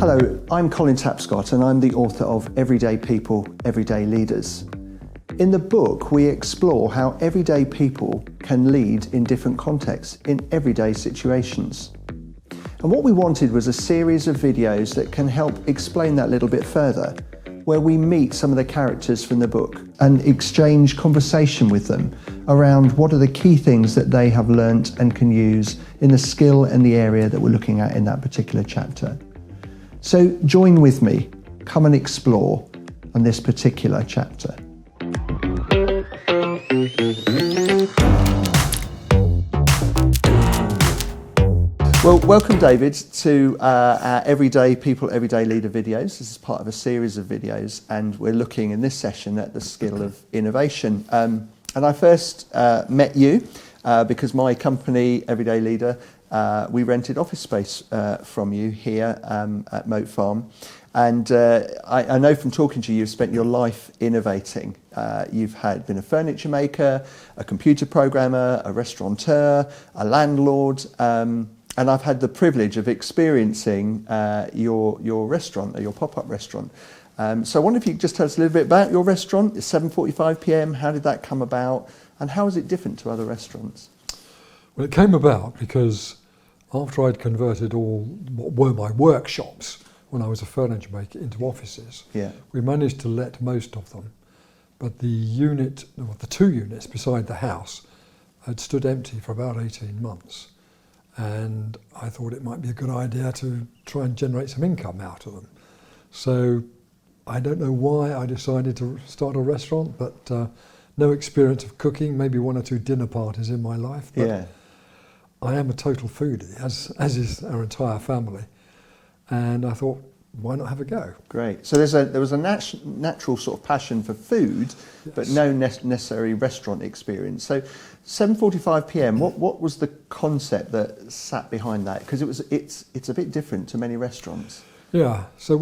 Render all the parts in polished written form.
Hello, I'm Colin Tapscott and I'm the author of Everyday People, Everyday Leaders. In the book, we explore how everyday people can lead in different contexts, in everyday situations. And what we wanted was a series of videos that can help explain that a little bit further, where we meet some of the characters from the book and exchange conversation with them around what are the key things that they have learnt and can use in the skill and the area that we're looking at in that particular chapter. So join with me, come and explore on this particular chapter. Well, welcome David to our Everyday People, Everyday Leader videos. This is part of a series of videos and we're looking in this session at the skill of innovation. And I first met you because my company, Everyday Leader, we rented office space from you here at Moat Farm. And I know from talking to you, you've spent your life innovating. You've been a furniture maker, a computer programmer, a restaurateur, a landlord, and I've had the privilege of experiencing your restaurant, your pop-up restaurant. So I wonder if you could just tell us a little bit about your restaurant. It's 7:45 p.m. How did that come about? And how is it different to other restaurants? Well, it came about because after I'd converted all what were my workshops when I was a furniture maker into offices, we managed to let most of them. But the two units beside the house had stood empty for about 18 months. And I thought it might be a good idea to try and generate some income out of them. So I don't know why I decided to start a restaurant, but no experience of cooking, maybe one or two dinner parties in my life. But I am a total foodie, as is our entire family. And I thought, why not have a go? Great. So there was a natural sort of passion for food, but no necessary restaurant experience. So 7:45 p.m. What was the concept that sat behind that? Because it's a bit different to many restaurants. Yeah. So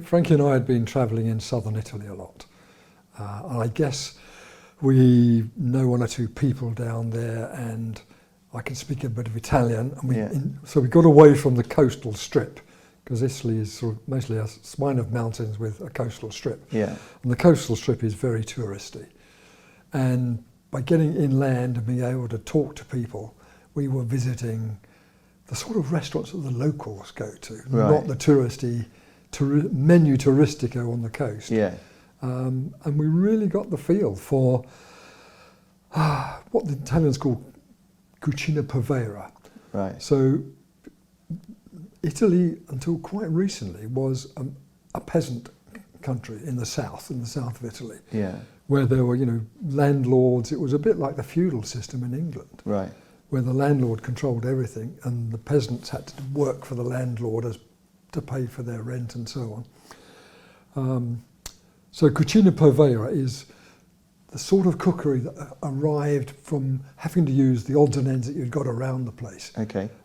Frankie and I had been travelling in southern Italy a lot. And I guess we know one or two people down there, and I can speak a bit of Italian. And so we got away from the coastal strip, because Italy is sort of mostly a spine of mountains with a coastal strip. And the coastal strip is very touristy. And by getting inland and being able to talk to people, we were visiting the sort of restaurants that the locals go to, not the touristy menu touristico on the coast. And we really got the feel for what the Italians call cucina povera. So Italy, until quite recently, was a peasant country in the south of Italy, where there were, landlords. It was a bit like the feudal system in England, where the landlord controlled everything, and the peasants had to work for the landlord to pay for their rent and so on. So cucina povera is the sort of cookery that arrived from having to use the odds and ends that you'd got around the place.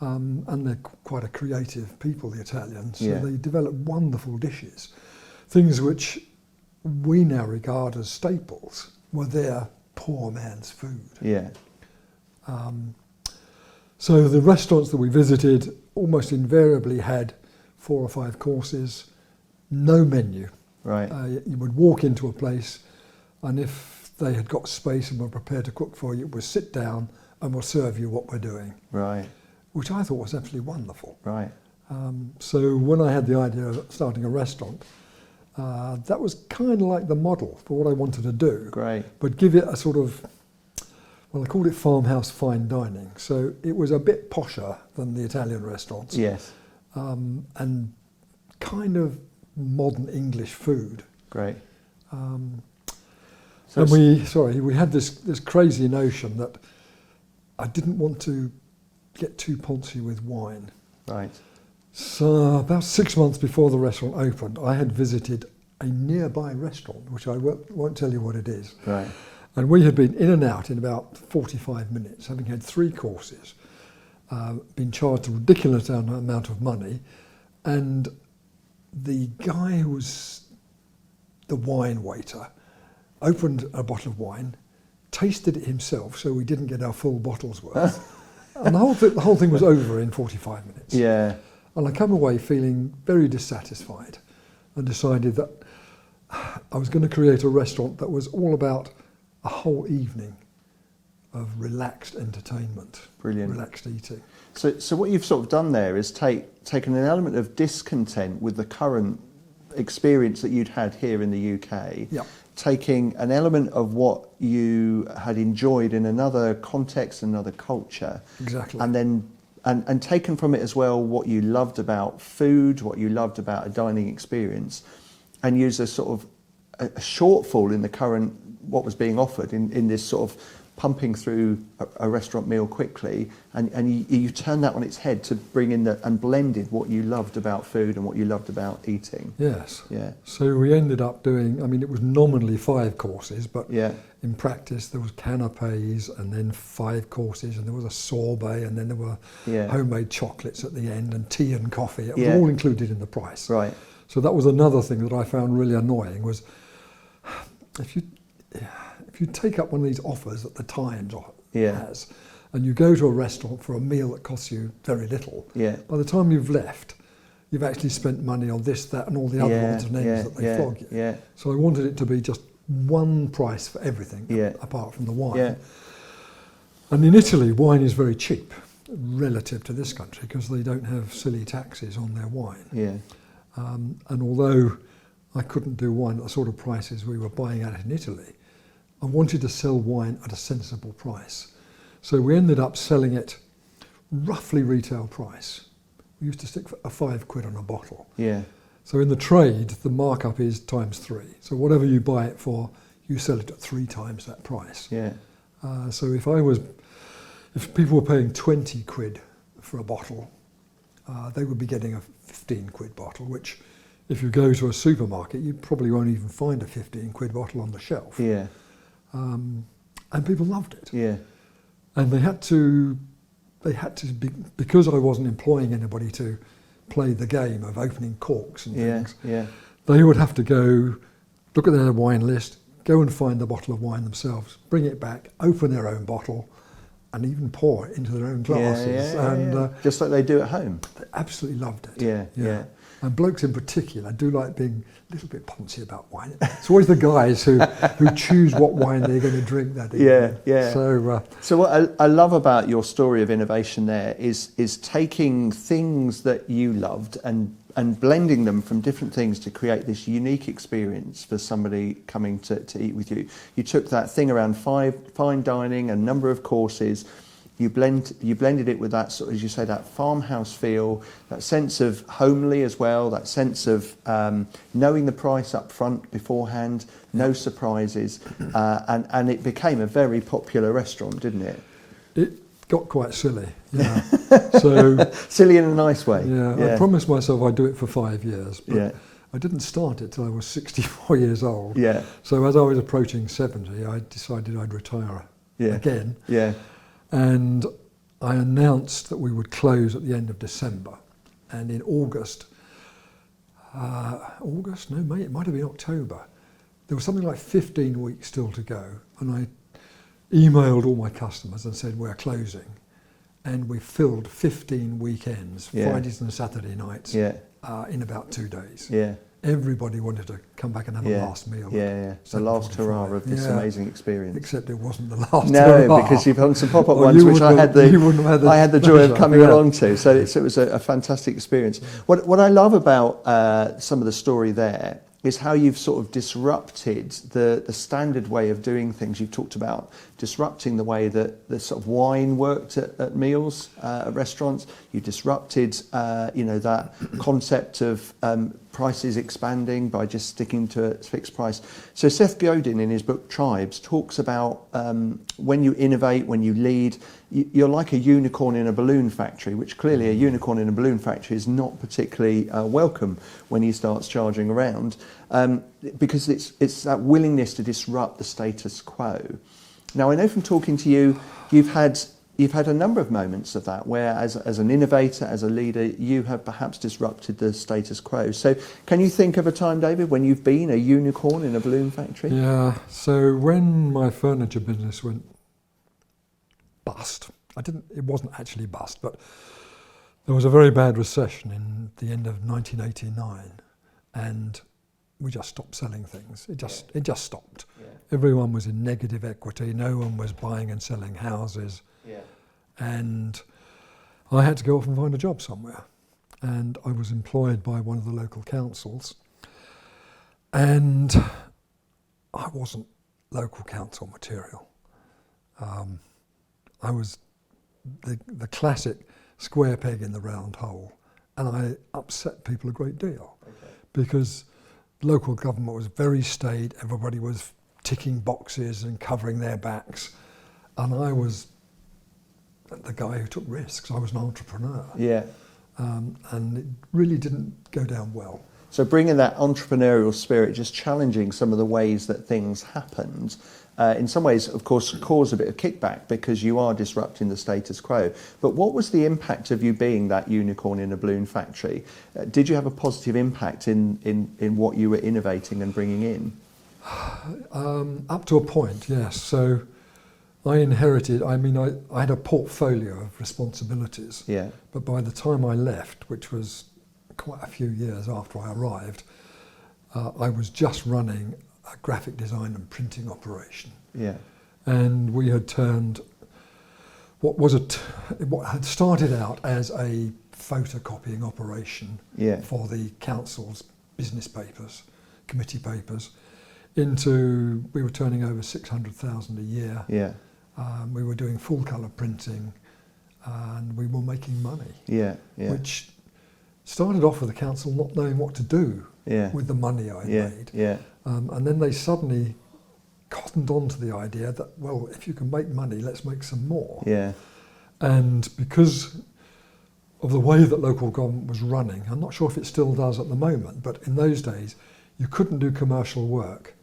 And they're quite a creative people, the Italians, so they develop wonderful dishes. Things which we now regard as staples were their poor man's food. So the restaurants that we visited almost invariably had 4 or 5 courses, no menu. You would walk into a place, and if they had got space and were prepared to cook for you, it was sit down and we'll serve you what we're doing. Which I thought was absolutely wonderful. So when I had the idea of starting a restaurant, that was kind of like the model for what I wanted to do. But give it a sort of, well, I called it farmhouse fine dining. So it was a bit posher than the Italian restaurants. And kind of modern English food. And we had this crazy notion that I didn't want to get too poncy with wine. So about 6 months before the restaurant opened, I had visited a nearby restaurant, which I won't tell you what it is. And we had been in and out in about 45 minutes, having had 3 courses, been charged a ridiculous amount of money, and the guy who was the wine waiter opened a bottle of wine, tasted it himself, so we didn't get our full bottle's worth. And the whole thing was over in 45 minutes. And I come away feeling very dissatisfied and decided that I was going to create a restaurant that was all about a whole evening of relaxed entertainment, relaxed eating. So what you've sort of done there is taken an element of discontent with the current experience that you'd had here in the UK, taking an element of what you had enjoyed in another context, another culture, and then and taken from it as well what you loved about food, what you loved about a dining experience, and use a sort of a shortfall in the current what was being offered in this sort of pumping through a restaurant meal quickly, and you turn that on its head to bring in and blended what you loved about food and what you loved about eating. Yes. Yeah. So we ended up doing, I mean, it was nominally 5 courses, but in practice there was canapes and then 5 courses, and there was a sorbet, and then there were homemade chocolates at the end, and tea and coffee. It was all included in the price. Right. So that was another thing that I found really annoying, was if you take up one of these offers that the Times has, and you go to a restaurant for a meal that costs you very little, by the time you've left, you've actually spent money on this, that, and all the other odds and ends that they flog you. So I wanted it to be just one price for everything, apart from the wine. And in Italy, wine is very cheap relative to this country because they don't have silly taxes on their wine. And although I couldn't do wine at the sort of prices we were buying at in Italy, I wanted to sell wine at a sensible price. So we ended up selling it roughly retail price. We used to stick for £5 on a bottle. So in the trade, the markup is ×3. So whatever you buy it for, you sell it at 3 times that price. So if people were paying £20 for a bottle, they would be getting a £15 bottle, which if you go to a supermarket, you probably won't even find a £15 bottle on the shelf. And people loved it. And they had to be, because I wasn't employing anybody to play the game of opening corks and things, they would have to go look at their wine list, go and find the bottle of wine themselves, bring it back, open their own bottle, and even pour it into their own glasses. Just like they do at home. They absolutely loved it. And blokes in particular do like being a little bit poncy about wine. It's always the guys who choose what wine they're going to drink that evening. So what I love about your story of innovation there is taking things that you loved and blending them from different things to create this unique experience for somebody coming to eat with you. You took that thing around fine dining, a number of courses. You blended it with that sort of, as you say, that farmhouse feel, that sense of homely as well, that sense of knowing the price up front beforehand, no surprises, and it became a very popular restaurant, didn't it? It got quite silly, So silly in a nice way. I promised myself I'd do it for 5 years, but I didn't start it till I was 64 years old. So as I was approaching 70, I decided I'd retire again. And I announced that we would close at the end of December. And in August, it might have been October, there was something like 15 weeks still to go. And I emailed all my customers and said, we're closing. And we filled 15 weekends, Fridays and Saturday nights, in about 2 days. Everybody wanted to come back and have a last meal. The last hurrah of this amazing experience. Except it wasn't the last hurrah. No, because you've hung some pop-up ones, which I had the joy of coming along to. So it was a fantastic experience. What I love about some of the story there is how you've sort of disrupted the standard way of doing things. You've talked about disrupting the way that the sort of wine worked at meals, at restaurants. You disrupted, that concept of prices expanding by just sticking to a fixed price. So Seth Godin, in his book Tribes, talks about when you innovate, when you lead, you're like a unicorn in a balloon factory, which clearly a unicorn in a balloon factory is not particularly welcome when he starts charging around, because it's that willingness to disrupt the status quo. Now, I know from talking to you, you've had a number of moments of that where, as an innovator, as a leader, you have perhaps disrupted the status quo. So can you think of a time, David, when you've been a unicorn in a balloon factory? Yeah, so when my furniture business went bust, it wasn't actually bust, but there was a very bad recession in in the end of 1989, and we just stopped selling things. It just stopped. Yeah. Everyone was in negative equity. No one was buying and selling houses. Yeah. And I had to go off and find a job somewhere. And I was employed by one of the local councils. And I wasn't local council material. I was the classic square peg in the round hole. And I upset people a great deal. Okay. Because local government was very staid, everybody was ticking boxes and covering their backs, and I was the guy who took risks. I was an entrepreneur. Yeah. And it really didn't go down well. So bringing that entrepreneurial spirit, just challenging some of the ways that things happened, in some ways, of course, caused a bit of kickback because you are disrupting the status quo. But what was the impact of you being that unicorn in a balloon factory? Did you have a positive impact in what you were innovating and bringing in? Up to a point, yes. So I inherited, I had a portfolio of responsibilities. Yeah. But by the time I left, which was quite a few years after I arrived, I was just running a graphic design and printing operation. Yeah. And we had turned what had started out as a photocopying operation for the council's business papers, committee papers, into, we were turning over 600,000 a year. Yeah. We were doing full colour printing, and we were making money. Yeah. Yeah. Which started off with the council not knowing what to do with the money I made. Yeah. And then they suddenly cottoned on to the idea that, well, if you can make money, let's make some more. Yeah. And because of the way that local government was running, I'm not sure if it still does at the moment, but in those days, you couldn't do commercial work.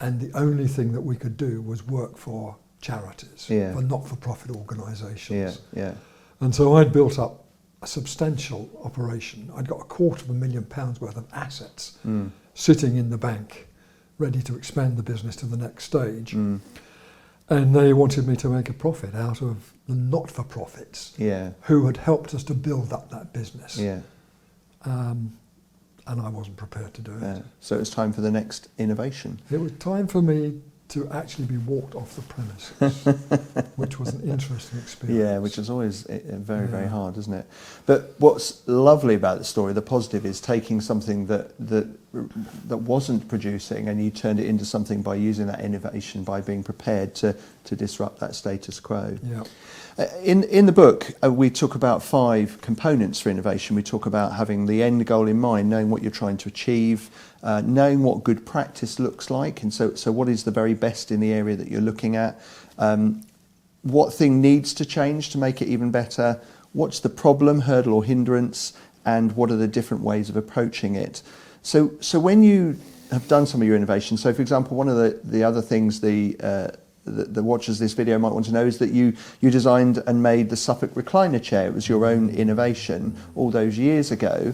And the only thing that we could do was work for charities, for not-for-profit organisations. Yeah. Yeah. And so I'd built up a substantial operation. I'd got £250,000 worth of assets sitting in the bank, ready to expand the business to the next stage. And they wanted me to make a profit out of the not-for-profits who had helped us to build up that business. Yeah. And I wasn't prepared to do it. So it was time for the next innovation. It was time for me to actually be walked off the premises, which was an interesting experience. Yeah, which is always very, very hard, isn't it? But what's lovely about the story, the positive, is taking something that wasn't producing and you turned it into something by using that innovation, by being prepared to disrupt that status quo. Yeah. In the book, we talk about 5 components for innovation. We talk about having the end goal in mind, knowing what you're trying to achieve, knowing what good practice looks like, and so what is the very best in the area that you're looking at, what thing needs to change to make it even better, what's the problem, hurdle or hindrance, and what are the different ways of approaching it. So when you have done some of your innovation, so for example, one of the other things the watchers of this video might want to know is that you designed and made the Suffolk recliner chair. It was your own innovation all those years ago.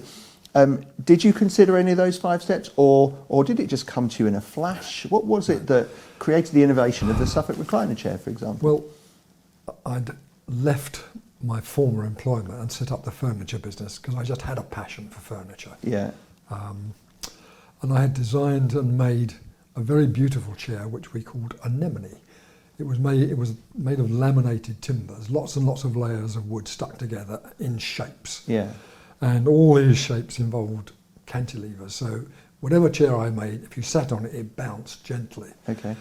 Did you consider any of those 5 steps, or did it just come to you in a flash? What was it that created the innovation of the Suffolk recliner chair, for example? Well, I'd left my former employment and set up the furniture business because I just had a passion for furniture. Yeah. And I had designed and made a very beautiful chair which we called Anemone. It was made of laminated timbers, lots and lots of layers of wood stuck together in shapes. Yeah. And all these shapes involved cantilevers. So whatever chair I made, if you sat on it, it bounced gently. Okay.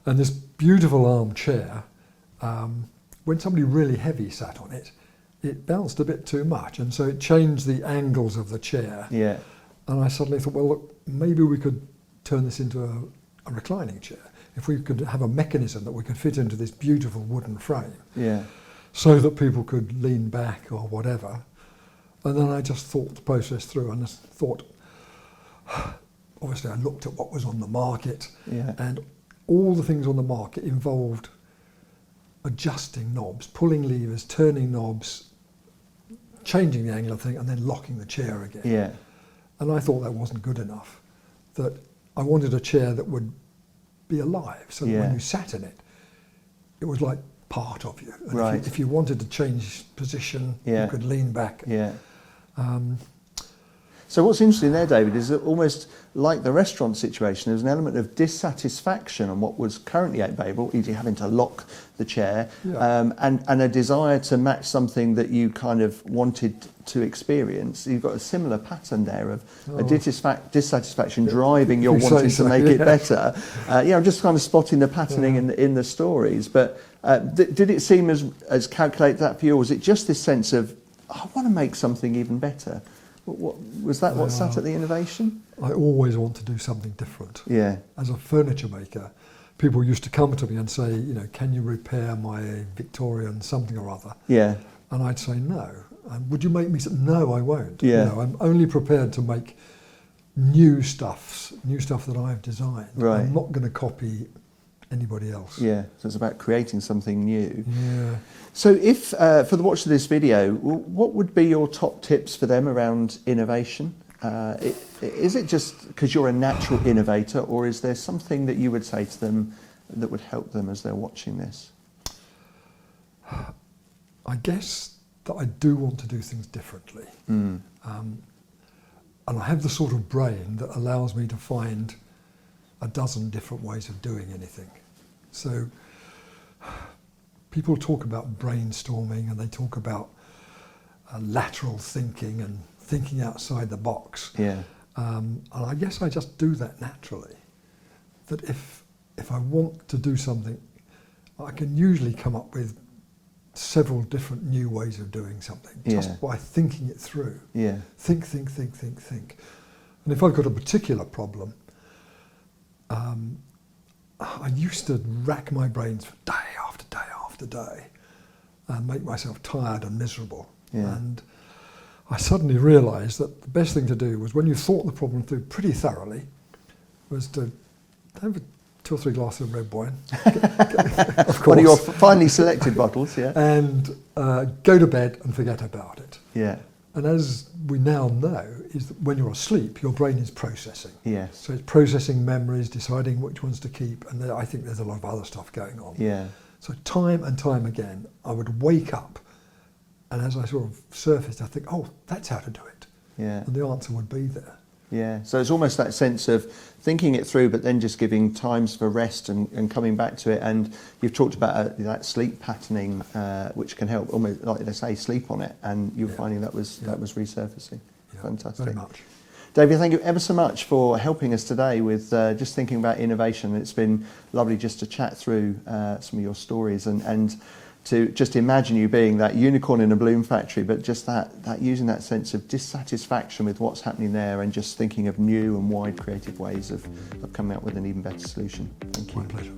And this beautiful armchair, when somebody really heavy sat on it, it bounced a bit too much, and so it changed the angles of the chair. Yeah. And I suddenly thought, well, look, maybe we could turn this into a reclining chair. If we could have a mechanism that we could fit into this beautiful wooden frame, so that people could lean back or whatever. And then I just thought the process through and just thought, obviously I looked at what was on the market, and all the things on the market involved adjusting knobs, pulling levers, turning knobs, changing the angle of the thing, and then locking the chair again. Yeah. And I thought that wasn't good enough, that I wanted a chair that would be alive, so that when you sat in it, it was like part of you. And if you wanted to change position, you could lean back. Yeah. So what's interesting there, David, is that almost like the restaurant situation, there's an element of dissatisfaction on what was currently available, e.g. having to lock the chair, and a desire to match something that you kind of wanted to experience. You've got a similar pattern there of a dissatisfaction driving your wanting to make it better. I'm just kind of spotting the patterning in the stories. But did it seem as calculated that for you, or was it just this sense of, I want to make something even better? What was that? What sat at the innovation? I always want to do something different. Yeah. As a furniture maker, people used to come to me and say, can you repair my Victorian something or other? Yeah. And I'd say no. And would you make me? No, I won't. Yeah. I'm only prepared to make new stuff that I've designed. Right. I'm not going to copy anybody else. Yeah. So it's about creating something new. Yeah. So if, for the watch of this video, what would be your top tips for them around innovation? Is it just because you're a natural innovator, or is there something that you would say to them that would help them as they're watching this? I guess that I do want to do things differently. And I have the sort of brain that allows me to find a dozen different ways of doing anything. So people talk about brainstorming, and they talk about lateral thinking and thinking outside the box. Yeah. And I guess I just do that naturally. That if I want to do something, I can usually come up with several different new ways of doing something just by thinking it through. Yeah. Think. And if I've got a particular problem, I used to rack my brains for day after day after day and make myself tired and miserable. Yeah. And I suddenly realised that the best thing to do was, when you thought the problem through pretty thoroughly, was to have 2 or 3 glasses of red wine, of course, One of your finely selected bottles, yeah. and go to bed and forget about it. Yeah. And as we now know, is that when you're asleep, your brain is processing. Yes. So it's processing memories, deciding which ones to keep, and I think there's a lot of other stuff going on. Yeah. So time and time again, I would wake up, and as I sort of surfaced, I think, oh, that's how to do it. Yeah. And the answer would be there. Yeah. So it's almost that sense of thinking it through, but then just giving times for rest and coming back to it. And you've talked about that sleep patterning, which can help, almost like they say, sleep on it. And you're finding that was resurfacing. Yeah. Fantastic. Very much. David, thank you ever so much for helping us today with just thinking about innovation. It's been lovely just to chat through some of your stories and to just imagine you being that unicorn in a balloon factory, but just that using that sense of dissatisfaction with what's happening there and just thinking of new and wide creative ways of coming up with an even better solution. Thank you. My pleasure.